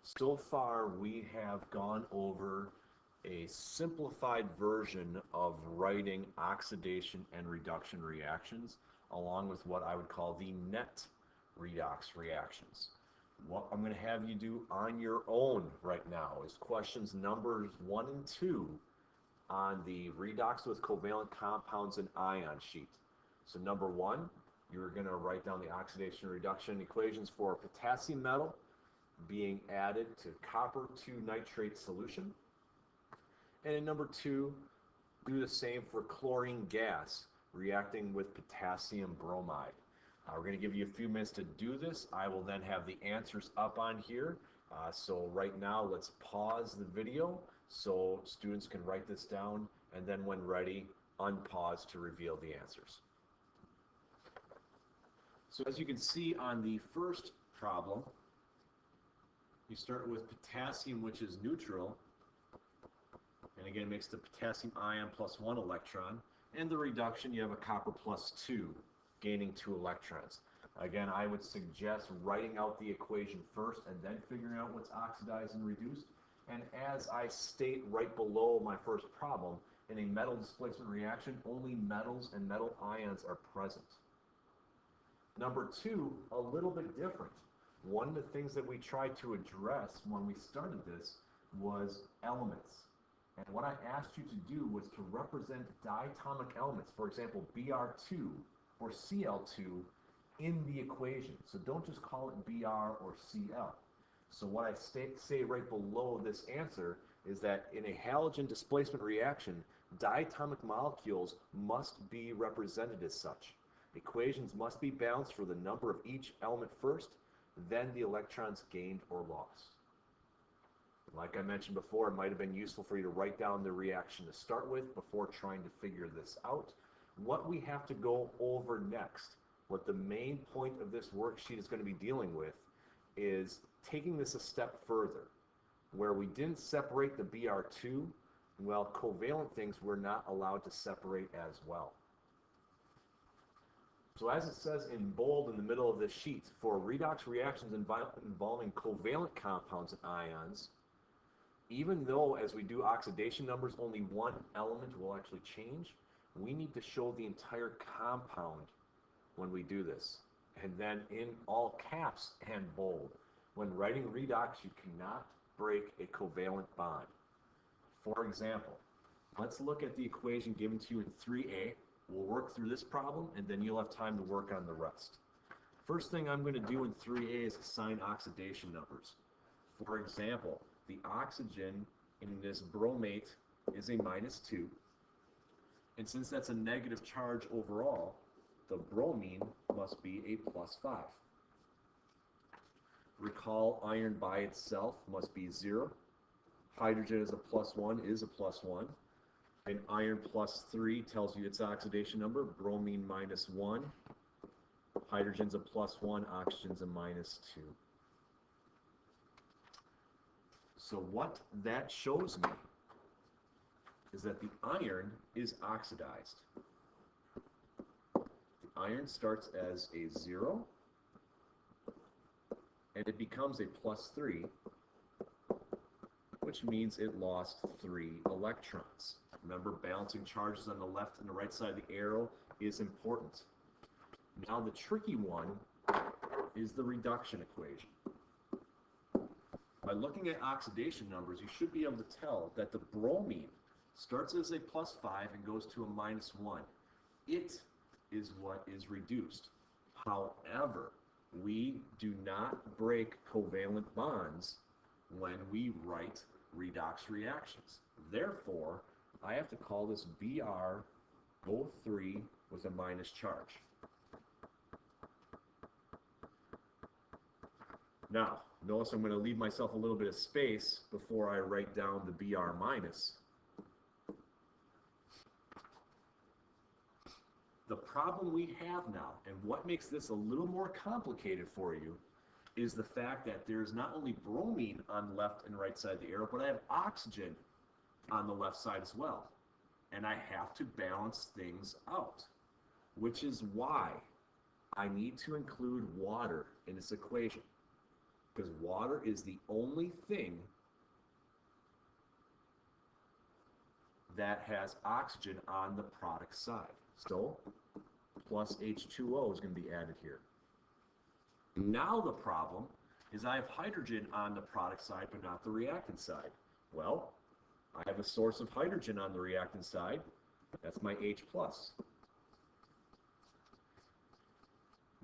So far, we have gone over a simplified version of writing oxidation and reduction reactions, along with what I would call the net redox reactions. What I'm going to have you do on your own right now is questions numbers 1 and 2 on the redox with covalent compounds and ion sheet. So number 1, you're going to write down the oxidation and reduction equations for a potassium metal being added to copper 2 nitrate solution. And in number 2, do the same for chlorine gas reacting with potassium bromide. We're going to give you a few minutes to do this. I will then have the answers up on here. So right now, let's pause the video so students can write this down, and then when ready, unpause to reveal the answers. So as you can see on the first problem, you start with potassium, which is neutral, and again makes the potassium ion plus 1 electron, and the reduction you have a copper plus 2, gaining 2 electrons. Again, I would suggest writing out the equation first and then figuring out what's oxidized and reduced. And as I state right below my first problem, in a metal displacement reaction, only metals and metal ions are present. Number 2, a little bit different. One of the things that we tried to address when we started this was elements. And what I asked you to do was to represent diatomic elements, for example, Br2 or Cl2 in the equation. So don't just call it Br or Cl. So what I say right below this answer is that in a halogen displacement reaction, diatomic molecules must be represented as such. Equations must be balanced for the number of each element first, then the electrons gained or lost. Like I mentioned before, it might have been useful for you to write down the reaction to start with before trying to figure this out. What we have to go over next, what the main point of this worksheet is going to be dealing with, is taking this a step further. Where we didn't separate the Br2, well, covalent things we're not allowed to separate as well. So as it says in bold in the middle of this sheet, for redox reactions involving covalent compounds and ions, even though as we do oxidation numbers, only one element will actually change, we need to show the entire compound when we do this. And then in all caps and bold, when writing redox, you cannot break a covalent bond. For example, let's look at the equation given to you in 3A. We'll work through this problem, and then you'll have time to work on the rest. First thing I'm going to do in 3A is assign oxidation numbers. For example, the oxygen in this bromate is a -2. And since that's a negative charge overall, the bromine must be a +5. Recall iron by itself must be 0. Hydrogen is a +1 is a +1. And iron +3 tells you its oxidation number. Bromine -1. Hydrogen's a +1. Oxygen's a -2. So what that shows me is that the iron is oxidized. The iron starts as a 0, and it becomes a +3, which means it lost 3 electrons. Remember, balancing charges on the left and the right side of the arrow is important. Now the tricky one is the reduction equation. By looking at oxidation numbers, you should be able to tell that the bromine starts as a +5 and goes to a -1. It is what is reduced. However, we do not break covalent bonds when we write redox reactions. Therefore, I have to call this Br03 with a minus charge. Now, notice I'm going to leave myself a little bit of space before I write down the Br minus. The problem we have now, and what makes this a little more complicated for you, is the fact that there's not only bromine on the left and right side of the arrow, but I have oxygen on the left side as well. And I have to balance things out, which is why I need to include water in this equation. because water is the only thing that has oxygen on the product side. So plus H2O is going to be added here. Now the problem is I have hydrogen on the product side but not the reactant side. Well, I have a source of hydrogen on the reactant side. That's my H+.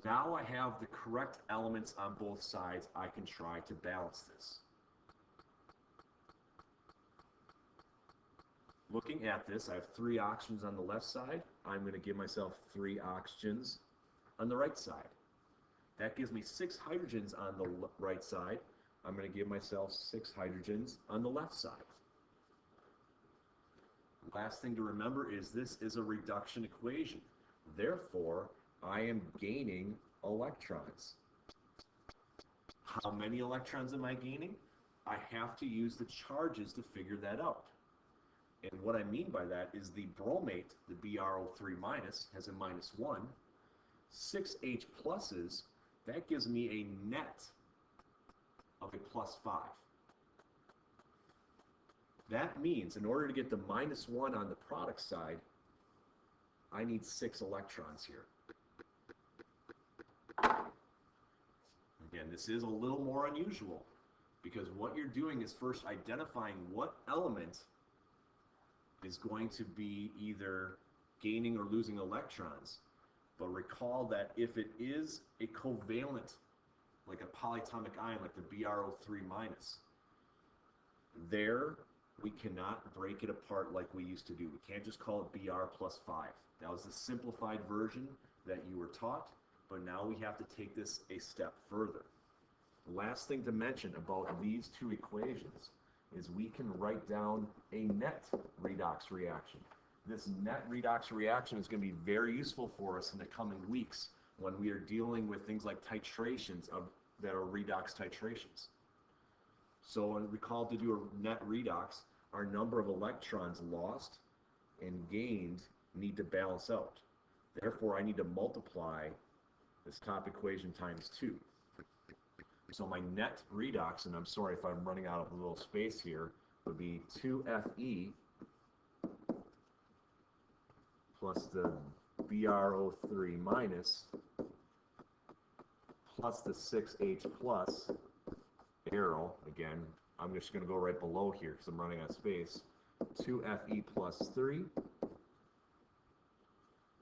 Now I have the correct elements on both sides. I can try to balance this. Looking at this, I have 3 oxygens on the left side. I'm going to give myself 3 oxygens on the right side. That gives me 6 hydrogens on the right side. I'm going to give myself 6 hydrogens on the left side. Last thing to remember is this is a reduction equation. Therefore, I am gaining electrons. How many electrons am I gaining? I have to use the charges to figure that out. And what I mean by that is the bromate, the BrO3-, has a -1. 6 H pluses, that gives me a net of a +5. That means in order to get the -1 on the product side, I need 6 electrons here. Again, this is a little more unusual because what you're doing is first identifying what element is going to be either gaining or losing electrons. But recall that if it is a covalent, like a polyatomic ion, like the BrO3-, there we cannot break it apart like we used to do. We can't just call it Br + 5. That was the simplified version that you were taught, but now we have to take this a step further. The last thing to mention about these 2 equations is we can write down a net redox reaction. This net redox reaction is going to be very useful for us in the coming weeks when we are dealing with things like titrations that are redox titrations. So recall, to do a net redox, our number of electrons lost and gained need to balance out. Therefore, I need to multiply this top equation times 2. So my net redox, and I'm sorry if I'm running out of a little space here, would be 2Fe plus the BrO3- plus the 6H plus arrow. Again, I'm just going to go right below here because I'm running out of space. 2Fe plus 3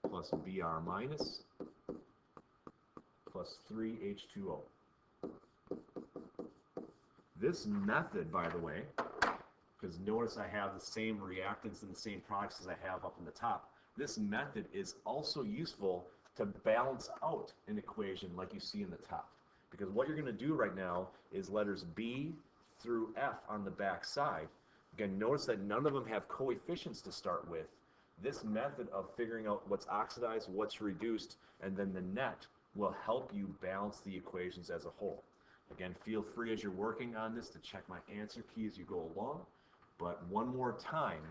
plus Br- plus 3H2O. This method, by the way, because notice I have the same reactants and the same products as I have up in the top, this method is also useful to balance out an equation like you see in the top. Because what you're going to do right now is letters B through F on the back side. Again, notice that none of them have coefficients to start with. This method of figuring out what's oxidized, what's reduced, and then the net will help you balance the equations as a whole. Again, feel free as you're working on this to check my answer key as you go along. But one more time,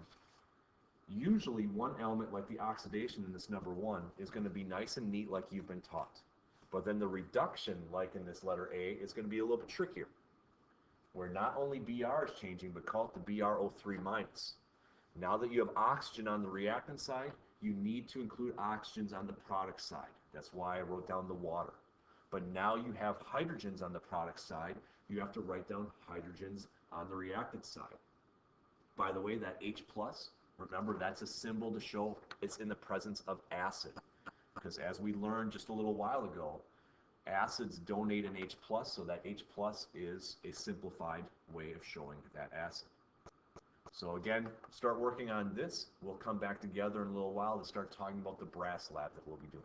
usually one element like the oxidation in this number 1 is going to be nice and neat like you've been taught. But then the reduction, like in this letter A, is going to be a little bit trickier, where not only Br is changing, but call it the BrO3-. Now that you have oxygen on the reactant side, you need to include oxygens on the product side. That's why I wrote down the water. But now you have hydrogens on the product side, you have to write down hydrogens on the reactant side. By the way, that H+, remember, that's a symbol to show it's in the presence of acid. Because as we learned just a little while ago, acids donate an H+, so that H+ is a simplified way of showing that acid. So again, start working on this. We'll come back together in a little while to start talking about the brass lab that we'll be doing.